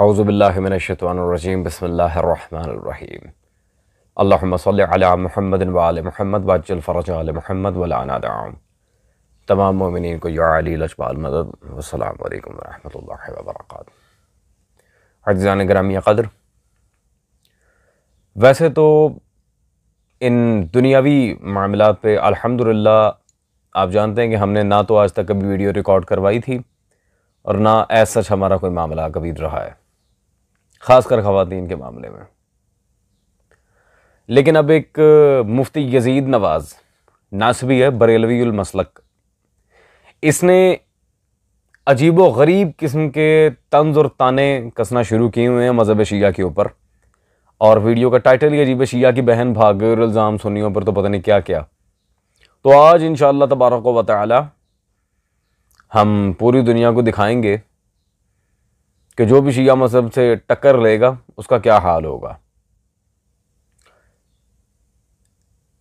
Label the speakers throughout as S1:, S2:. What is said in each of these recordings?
S1: औज़ु बिल्लाहि मिनश्शैतानिर्रजीम बिस्मिल्लाहिर्रहमानिर्रहीम अल्लाहुम्मा सल्लि अला मुहम्मदिन व आले मुहम्मद वअज्जिल फ़रज आले मुहम्मद व लाना दाम। तमाम मोमिनीन को या अली लजपाल मदद। अस्सलामु अलैकुम व रहमतुल्लाहि व बरकातुहू। अज़ीज़ान गिरामी क़द्र, वैसे तो इन दुनियावी मामलात पे अल्हम्दुलिल्लाह आप जानते हैं कि हमने ना तो आज तक कभी वीडियो रिकॉर्ड करवाई थी और ना एज सच हमारा कोई मामला कभी रहा है, ख़ासकर ख़वातीन के मामले में। लेकिन अब एक मुफ्ती यजीद नवाज़ नासबी है, बरेलवी उल मसलक, इसने अजीब व गरीब किस्म के तंज और ताने कसना शुरू किए हुए हैं मज़हब शिया के ऊपर। और वीडियो का टाइटल ही अजीब, शिया की बहन भाग गई और इल्ज़ाम सुन्नियों पर तो पता नहीं क्या क्या। तो आज इंशाअल्लाह तबारक व तआला हम पूरी दुनिया को दिखाएंगे कि जो भी शिया मज़हब से टक्कर लेगा उसका क्या हाल होगा।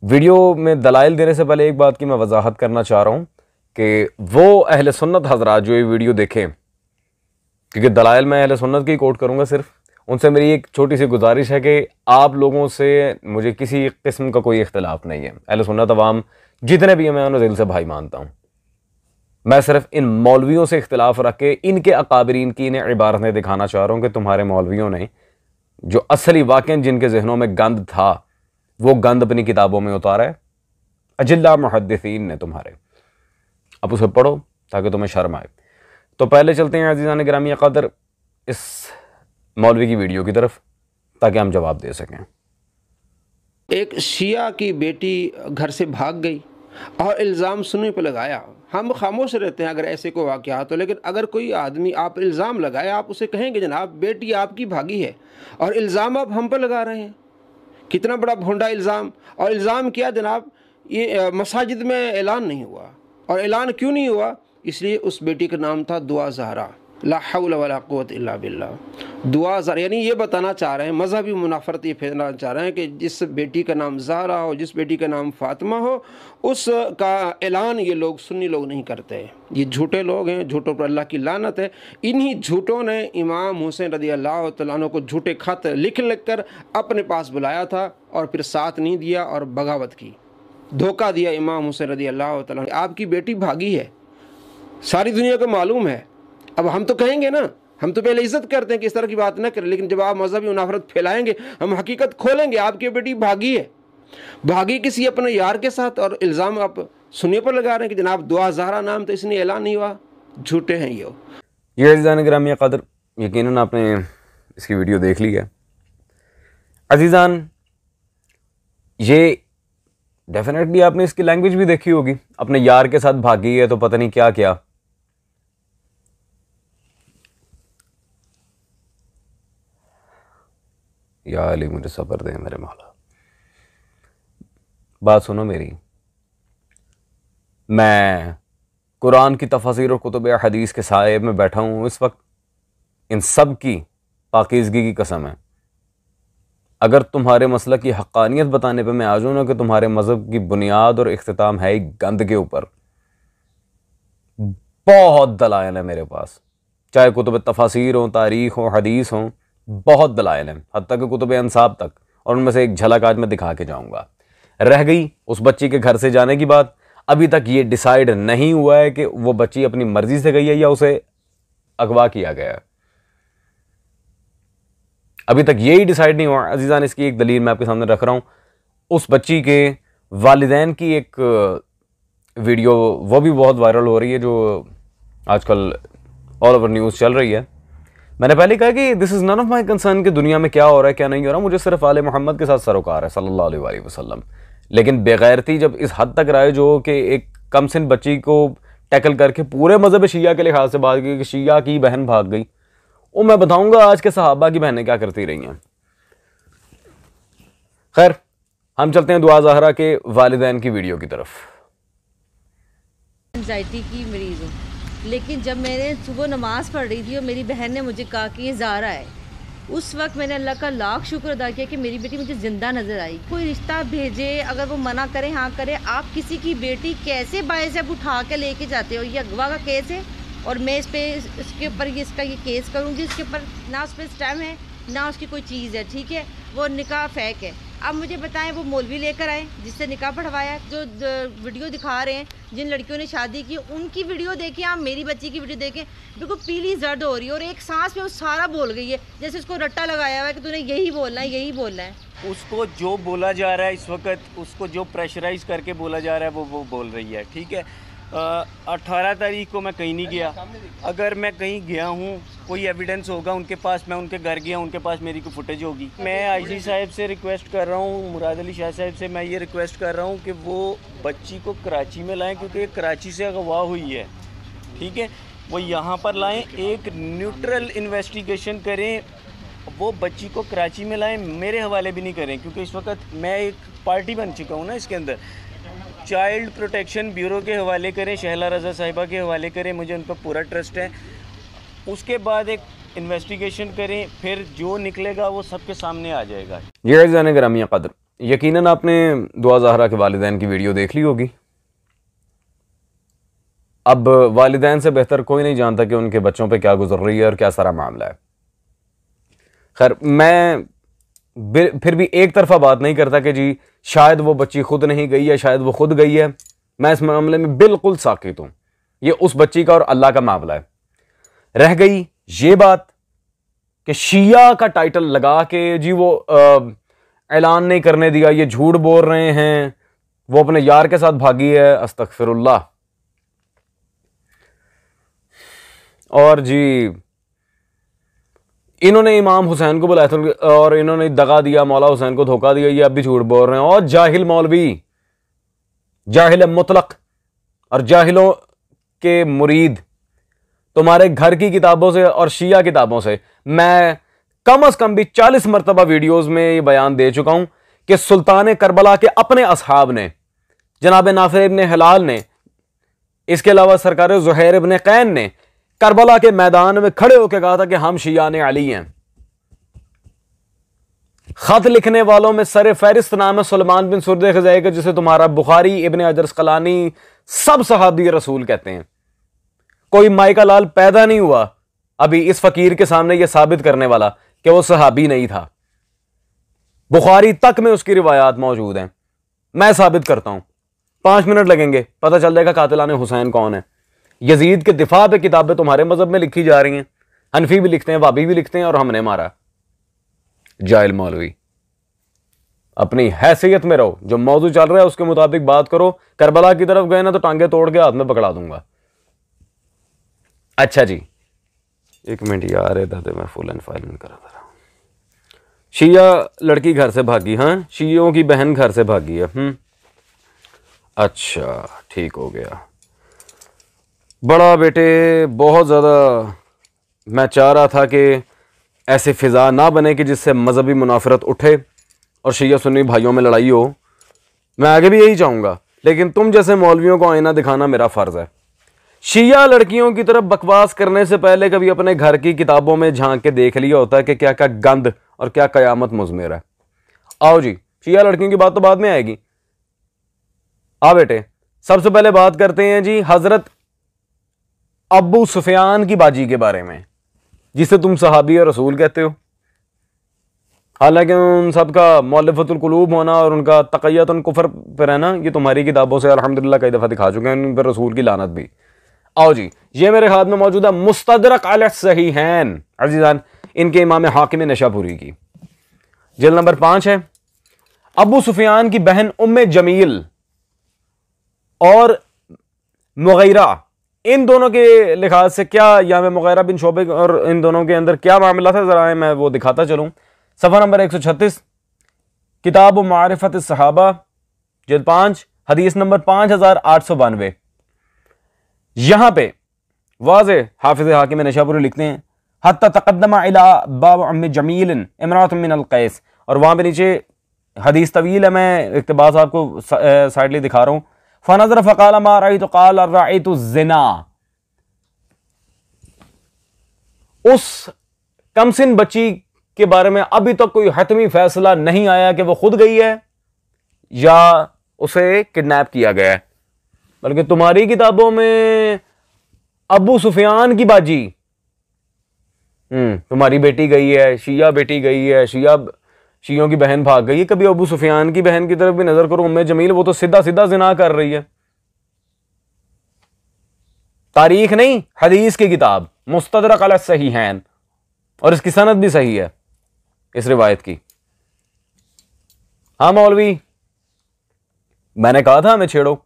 S1: वीडियो में दलाइल देने से पहले एक बात की मैं वजाहत करना चाह रहा हूँ कि वो अहले सुन्नत हजरात जो ये वीडियो देखें, क्योंकि दलाइल मैं अहले सुन्नत की कोट करूँगा सिर्फ, उनसे मेरी एक छोटी सी गुजारिश है कि आप लोगों से मुझे किसी किस्म का कोई इख्तिलाफ नहीं है। अहले सुन्नत अवाम जितने भी हैं मैं उन्हें दिल से भाई मानता हूँ। मैं सिर्फ इन मौलवियों से इख्तिलाफ रख के इनके अकाबरीन की इन्हें इबारतें दिखाना चाह रहा हूँ कि तुम्हारे मौलवियों ने जो असली वाक़ई जिनके जहनों में गंद था वो गंद अपनी किताबों में उतारा है, अजिल्ला मुहद्दिसीन ने तुम्हारे। अब उसे पढ़ो ताकि तुम्हें शर्म आए। तो पहले चलते हैं अज़ीज़ान गिरामी क़द्र इस मौलवी की वीडियो की तरफ ताकि हम जवाब दे सकें।
S2: एक शिया की बेटी घर से भाग गई और इल्ज़ाम सुन्नी पर लगाया। हम खामोश रहते हैं अगर ऐसे कोई वाक़या हो, लेकिन अगर कोई आदमी आप इल्ज़ाम लगाए, आप उसे कहेंगे जनाब बेटी आपकी भागी है और इल्ज़ाम आप हम पर लगा रहे हैं। कितना बड़ा भोंडा इल्ज़ाम। और इल्ज़ाम किया जनाब, ये मसाजिद में ऐलान नहीं हुआ। और ऐलान क्यों नहीं हुआ? इसलिए उस बेटी का नाम था दुआ ज़हरा, ला हौला वला कुव्वता इल्ला बिल्लाह। दुआ ज़हरा यानी ये बताना चाह रहे हैं, मजहबी मुनाफरत ये फैलाना चाह रहे हैं कि जिस बेटी का नाम ज़हरा हो, जिस बेटी का नाम फ़ातिमा हो, उसका ऐलान ये लोग सुन्नी लोग नहीं करते। ये झूठे लोग हैं, झूठों पर अल्लाह की लानत है। इन्हीं झूठों ने इमाम हुसैन रज़ी अल्लाह तआला अन्हु को झूठे खत लिख कर अपने पास बुलाया था और फिर साथ नहीं दिया और बगावत की, धोखा दिया इमाम हुसैन रज़ी अल्लाह तआला। आपकी बेटी भागी है, सारी दुनिया को मालूम है। अब हम तो कहेंगे ना, हम तो पहले इज्जत करते हैं कि इस तरह की बात ना करें, लेकिन जब आप मजहबी मुनाफरत फैलाएंगे हम हकीकत खोलेंगे। आपकी बेटी भागी है, भागी किसी अपने यार के साथ, और इल्ज़ाम आप सुन्नी पर लगा रहे हैं कि जनाब दुआ ज़हरा नाम तो इसने ऐलान नहीं हुआ। झूठे हैं ये
S1: अज़ीज़ान गिरामी क़द्र, यकीनन आपने इसकी वीडियो देख ली है। अज़ीज़ान, ये डेफिनेटली आपने इसकी लैंग्वेज भी देखी होगी। अपने यार के साथ भागी है तो पता नहीं क्या क्या। या अली मुझे सब्र दे मेरे मौला। बात सुनो मेरी, मैं कुरान की तफसीर और कुतुब हदीस के साए में बैठा हूँ इस वक्त। इन सब की पाकीज़गी की कसम है, अगर तुम्हारे मसलक की हक़ानियत बताने पे मैं आ जाऊँ ना कि तुम्हारे मज़हब की बुनियाद और इख्तिताम है ही गंद के ऊपर, बहुत दलाइल है मेरे पास। चाहे कुतुब तफसीर हो, तारीख़ हो, हदीस हो, बहुत दलाइल हैं, हत्ता कि कुतुब अंसाब तक। और उनमें से एक झलक आज मैं दिखा के जाऊँगा। रह गई उस बच्ची के घर से जाने की बात, अभी तक ये डिसाइड नहीं हुआ है कि वो बच्ची अपनी मर्जी से गई है या उसे अगवा किया गया है। अभी तक यही डिसाइड नहीं हुआ। अजीज़ान, इसकी एक दलील मैं आपके सामने रख रहा हूँ। उस बच्ची के वालिदैन की एक वीडियो वो भी बहुत वायरल हो रही है, जो आजकल ऑल ओवर न्यूज़ चल रही है। मैंने पहले कहा कि this is none of my concern कि दुनिया में क्या हो रहा है क्या नहीं हो रहा। मुझे सिर्फ आले मोहम्मद के साथ सरोकार है सल्लल्लाहु अलैहि वसल्लम। लेकिन बेगैरती जब इस हद तक राय जो कि एक कम सिन बच्ची को टैकल करके पूरे मज़हब शिया के लिहाज से बात की कि शिया की बहन भाग गई, वो मैं बताऊंगा आज के सहाबा की बहनें क्या करती रही हैं। खैर, हम चलते हैं दुआ ज़हरा के वालिदैन की वीडियो की तरफ।
S3: एंजाइटी की मरीज़ हूँ, लेकिन जब मैंने सुबह नमाज़ पढ़ रही थी और मेरी बहन ने मुझे कहा कि ये ज़हरा है, उस वक्त मैंने अल्लाह का लाख शुक्र अदा किया कि मेरी बेटी मुझे ज़िंदा नज़र आई। कोई रिश्ता भेजे, अगर वो मना करे हाँ करे, आप किसी की बेटी कैसे बाइज़ब उठा के लेके जाते हो? ये अगवा का केस है, और मैं इसके ऊपर इसका ये केस करूँगी। इसके ऊपर ना उस पर स्टैम्प है ना उसकी कोई चीज़ है, ठीक है। वो निकाह फेक है। अब मुझे बताएं, वो मौलवी लेकर आए जिससे निकाह पढ़वाया, जो वीडियो दिखा रहे हैं जिन लड़कियों ने शादी की, उनकी वीडियो देखें आप, मेरी बच्ची की वीडियो देखें, बिल्कुल पीली जर्द हो रही है और एक सांस में वो सारा बोल गई है, जैसे उसको रट्टा लगाया हुआ है कि तूने यही बोलना है, यही बोलना है।
S4: उसको जो बोला जा रहा है इस वक्त, उसको जो प्रेशराइज करके बोला जा रहा है वो बोल रही है, ठीक है। 18 तारीख को मैं कहीं नहीं गया। अगर मैं कहीं गया हूँ, कोई एविडेंस होगा उनके पास, मैं उनके घर गया, उनके पास मेरी कोई फुटेज होगी। मैं आईजी साहब से रिक्वेस्ट कर रहा हूँ, मुराद अली शाह साहब से मैं ये रिक्वेस्ट कर रहा हूँ कि वो बच्ची को कराची में लाएं, क्योंकि कराची से अगवा हुई है, ठीक है। वो यहाँ पर लाएं, एक न्यूट्रल इन्वेस्टिगेशन करें, वो बच्ची को कराची में लाएं, मेरे हवाले भी नहीं करें, क्योंकि इस वक्त मैं एक पार्टी बन चुका हूँ ना इसके अंदर। चाइल्ड प्रोटेक्शन ब्यूरो के हवाले करें, शहला रज़ा साहिबा के हवाले करें, मुझे उन पर पूरा ट्रस्ट है। उसके बाद एक इन्वेस्टिगेशन करें, फिर जो निकलेगा वो सबके सामने आ जाएगा।
S1: ये जाने ग्रामी कदर, यकीनन आपने दुआ ज़हरा के वालिदैन की वीडियो देख ली होगी। अब वालिदैन से बेहतर कोई नहीं जानता कि उनके बच्चों पे क्या गुजर रही है और क्या सारा मामला है। खैर, मैं फिर भी एक तरफा बात नहीं करता कि जी शायद वो बच्ची खुद नहीं गई है, शायद वो खुद गई है। मैं इस मामले में बिल्कुल साकित हूं। ये उस बच्ची का और अल्लाह का मामला है। रह गई ये बात कि शिया का टाइटल लगा के जी वो ऐलान नहीं करने दिया, ये झूठ बोल रहे हैं, वो अपने यार के साथ भागी है, अस्तगफिरुल्लाह। और जी इन्होंने इमाम हुसैन को बुलाया था और इन्होंने दगा दिया, मौला हुसैन को धोखा दिया, ये अब भी झूठ बोल रहे हैं। और जाहिल मौलवी, जाहिल मुतलक और जाहिलों के मुरीद, तुम्हारे घर की किताबों से और शिया किताबों से मैं कम अज कम भी 40 मरतबा वीडियोस में ये बयान दे चुका हूं कि सुल्तान करबला के अपने असहाब ने, जनाब नाफिर इब्न हिलाल ने, इसके अलावा सरकार ज़ुहैर इब्न कैन ने करबला के मैदान में खड़े होकर कहा था कि हम शियाने अली हैं। खत लिखने वालों में सर फहरिस्त नाम है सुलेमान बिन सुर्द खज़ाई का, जिसे तुम्हारा बुखारी, इब्न हजर अस्क़लानी सब सहाबी रसूल कहते हैं। कोई माइका लाल पैदा नहीं हुआ अभी इस फकीर के सामने यह साबित करने वाला कि वो सहाबी नहीं था। बुखारी तक में उसकी रिवायात मौजूद हैं। मैं साबित करता हूं, 5 मिनट लगेंगे, पता चल जाएगा कातिलाने हुसैन कौन है। यजीद के दिफा पे किताबें तुम्हारे मजहब में लिखी जा रही हैं, हनफी भी लिखते हैं, वाबी भी लिखते हैं, और हमने मारा। जाहिल मौलवी, अपनी हैसियत में रहो, जो मौजू चल रहा है उसके मुताबिक बात करो। करबला की तरफ गए ना तो टांगे तोड़ के हाथ में पकड़ा दूंगा। अच्छा जी, 1 मिनट यार है दादे, मैं फुल एंड फाइल करा था। शिया लड़की घर से भागी, हाँ शियों की बहन घर से भागी है। अच्छा ठीक हो गया। बड़ा बेटे, बहुत ज़्यादा मैं चाह रहा था कि ऐसी फ़िज़ा ना बने कि जिससे मजहबी मुनाफरत उठे और शिया सुन्नी भाइयों में लड़ाई हो। मैं आगे भी यही चाहूँगा, लेकिन तुम जैसे मौलवियों को आईना दिखाना मेरा फ़र्ज़ है। शिया लड़कियों की तरफ बकवास करने से पहले कभी अपने घर की किताबों में झांक के देख लिया होता है कि क्या क्या गंद और क्या कयामत मुज़मिर है। आओ जी, शिया लड़कियों की बात तो बाद में आएगी। आ बेटे, सबसे पहले बात करते हैं जी हज़रत अबू सुफियान की बाजी के बारे में, जिसे तुम सहाबी और रसूल कहते हो। हालांकि उन सबका मौलिफतुल कुलूब होना और उनका तक़य्युतुन कुफ्र पर रहना ये तुम्हारी किताबों से अल्हम्दुलिल्लाह कई दफ़ा दिखा चुके हैं, उन पर रसूल की लानत भी। आओ जी, ये मेरे हाथ में मौजूद है मुस्तदरक अला सहीहैन अज़ीज़ान, इनके इमाम हाकिम नशापुरी की, जिल्द नंबर 5 है। अबू सुफियान की बहन उम्मे जमील और मुगैरा, इन दोनों के लिहाज से क्या, या मैं मुगैरा बिन शोबे और इन दोनों के अंदर क्या मामला था, जरा मैं वो दिखाता चलूं। सफ़ा नंबर 136, किताब मारिफत सहाबा, जिल्द 5, हदीस नंबर 5892। यहां पे वाज़े हाफिज़ हाकिम नशापुरी लिखते हैं हत्ता तक़द्दमा इला बाब उम्मे जमील इमरात मिनल कैस, और वहां पे नीचे हदीस तवील है, मैं इक़्तिबास आपको साइडली दिखा रहा हूं। फनज़र फ़क़ाल मा रअयतु क़ाल रअयतु ज़िना। उस कमसिन बच्ची के बारे में अभी तक कोई हतमी फैसला नहीं आया कि वो खुद गई है या उसे किडनैप किया गया है, बल्कि तुम्हारी किताबों में अबू सुफियान की बाजी, तुम्हारी बेटी गई है, शिया बेटी गई है, शियों की बहन भाग गई है। कभी अबू सुफियान की बहन की तरफ भी नजर करो, उम्मे जमील, वो तो सीधा सीधा जिना कर रही है। तारीख नहीं, हदीस की किताब मुस्तदरक अला सहीहैन, और इसकी सनद भी सही है इस रिवायत की। हाँ मौलवी, मैंने कहा था हमें छेड़ो।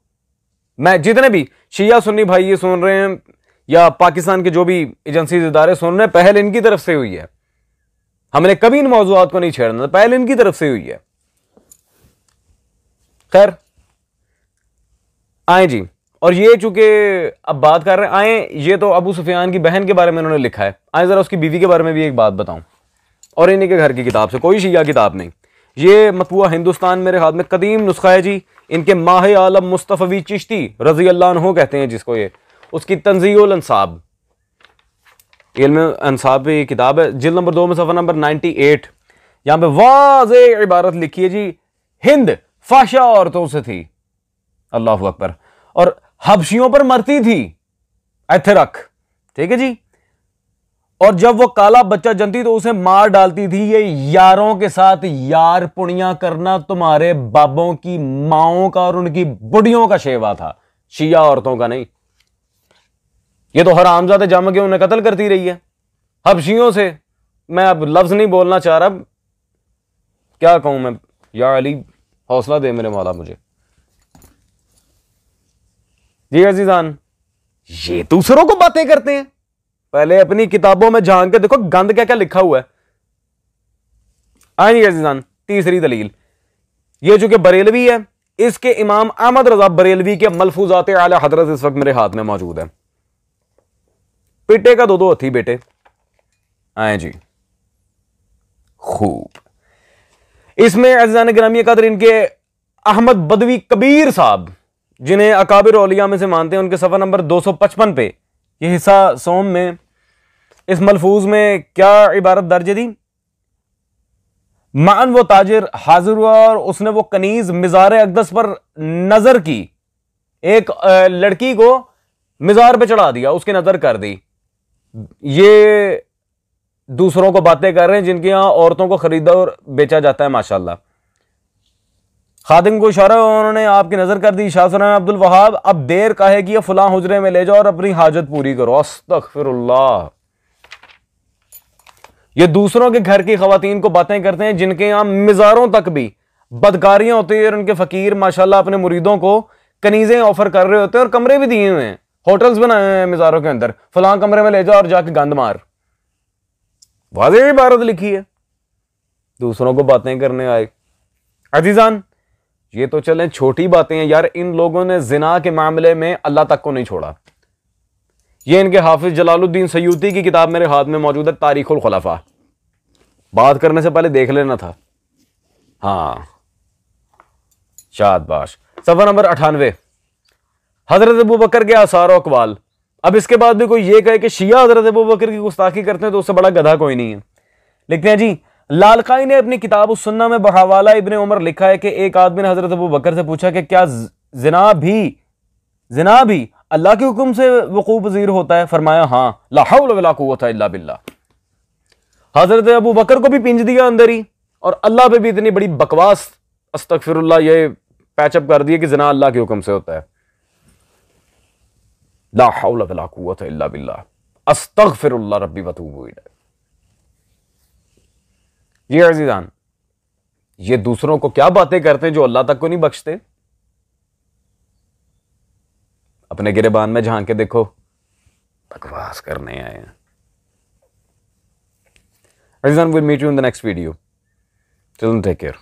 S1: मैं जितने भी शिया सुन्नी भाई ये सुन रहे हैं या पाकिस्तान के जो भी एजेंसी इदारे सुन रहे हैं, पहल इनकी तरफ से हुई है। हमने कभी इन मौजूदात को नहीं छेड़ना, पहल इनकी तरफ से हुई है। खैर आए जी, और ये चूंकि अब बात कर रहे हैं, आए, ये तो अबू सुफियान की बहन के बारे में उन्होंने लिखा है। आए जरा उसकी बीवी के बारे में भी एक बात बताऊं, और इन्हीं के घर की किताब से, कोई शिया किताब नहीं। ये मतबूआ हिंदुस्तान मेरे हाथ में कदीम नुस्खा है जी। इनके माह आलम मुस्तफवी चिश्ती रजी अल्लाह अन्हु कहते हैं जिसको, ये उसकी तंज़ीउल अंसाब, इल्म अंसाब पे किताब है, जिल्द नंबर 2 में सफ़ा नंबर 98। यहां पे वाज़े इबारत लिखी है जी, हिंद फाशा औरतों से थी, अल्लाह अकबर, और हबशियों पर मरती थी, ऐथे रख, ठीक है जी। और जब वो काला बच्चा जनती तो उसे मार डालती थी। ये यारों के साथ यार पुणियां करना तुम्हारे बाबों की माओं का और उनकी बुढ़ियों का शेवा था, शिया औरतों का नहीं। ये तो हरामजादे जम के उन्हें कत्ल करती रही है हबशियों से। मैं अब लफ्ज नहीं बोलना चाह रहा, क्या कहूं मैं, या अली हौसला दे मेरे मौला मुझे। जी अजीजान, ये दूसरों को बातें करते हैं, पहले अपनी किताबों में झांक के देखो गंद क्या क्या लिखा हुआ है। आइए अजीजान, तीसरी दलील, ये जो कि बरेलवी है, इसके इमाम अहमद रजा बरेलवी के मलफूजात आला हजरत इस वक्त मेरे हाथ में मौजूद है। पिटे का दो हथी बेटे। आए जी, खूब। इसमें अज़ीज़ान गिरामी कदर इनके अहमद बदवी कबीर साहब, जिन्हें अकाबिर औलिया में से मानते हैं, उनके सफ़ा नंबर 255 पे ये हिस्सा सोम में इस मलफूज में क्या इबारत दर्ज दी, मान वो ताजिर हाजिर हुआ और उसने वो कनीज मिजार अकदस पर नजर की, एक लड़की को मिजार पे चढ़ा दिया, उसकी नजर कर दी। ये दूसरों को बातें कर रहे हैं जिनके यहां औरतों को खरीदा और बेचा जाता है माशाल्लाह। खादिम को इशारा, उन्होंने आपकी नजर कर दी। शाह सुना अब्दुल वहाब, अब देर का है कि ये फलां हुजरे में ले जाओ और अपनी हाजत पूरी करो। अस्तगफिरुल्लाह। ये दूसरों के घर की खवातीन को बातें करते हैं जिनके यहां मिजारों तक भी बदकारियां होती है, और उनके फकीर माशाल्लाह अपने मुरीदों को कनीजें ऑफर कर रहे होते हैं और कमरे भी दिए हुए हैं, होटल्स बनाए हुए हैं मिजारों के अंदर, फलां कमरे में ले जाओ और जाके गंद मार। वाज़ेह इबारत लिखी है, दूसरों को बातें करने आए। अजीजान, ये तो चलें छोटी बातें हैं यार, इन लोगों ने जिना के मामले में अल्लाह तक को नहीं छोड़ा। ये इनके हाफिज जलालुद्दीन सयूती की किताब मेरे हाथ में मौजूद है, तारीखुल खुलफा। बात करने से पहले देख लेना था। हाँ, शाबाश। सफा नंबर 98, हजरत अबू बकर के आसार और अकवाल। अब इसके बाद भी कोई ये कहे कि शिया हजरत अबू बकर की गुस्ताखी करते हैं तो उससे बड़ा गधा कोई नहीं है। लिखते हैं जी, लालकाई ने अपनी किताब उस सुन्ना में बहावाला इब्ने उमर लिखा है कि एक आदमी ने हजरत अबू बकर से पूछा कि क्या जिना भी अल्लाह के हुक्म से वकूअ पज़ीर होता है? फरमाया हाँ, ला हौल वला कुव्वता इल्ला बिल्लाह। हजरत अबू बकर को भी पिंज दिया अंदर ही, और अल्लाह पे भी इतनी बड़ी बकवास, अस्तगफिरुल्लाह, ये पैचअप कर दिया कि जिना अल्लाह के हुक्म से होता है। ला हौल वला कुव्वता इल्ला बिल्लाह, अस्तगफिरुल्लाह रब्बी व अतूबु इलैह। ये अज़ीज़ान, ये दूसरों को क्या बातें करते हैं जो अल्लाह तक को नहीं बख्शते। अपने गिरेबान में झांक के देखो, बकवास करने आए हैं। अज़ीज़ान, we'll meet you in the next video. Till then, take care.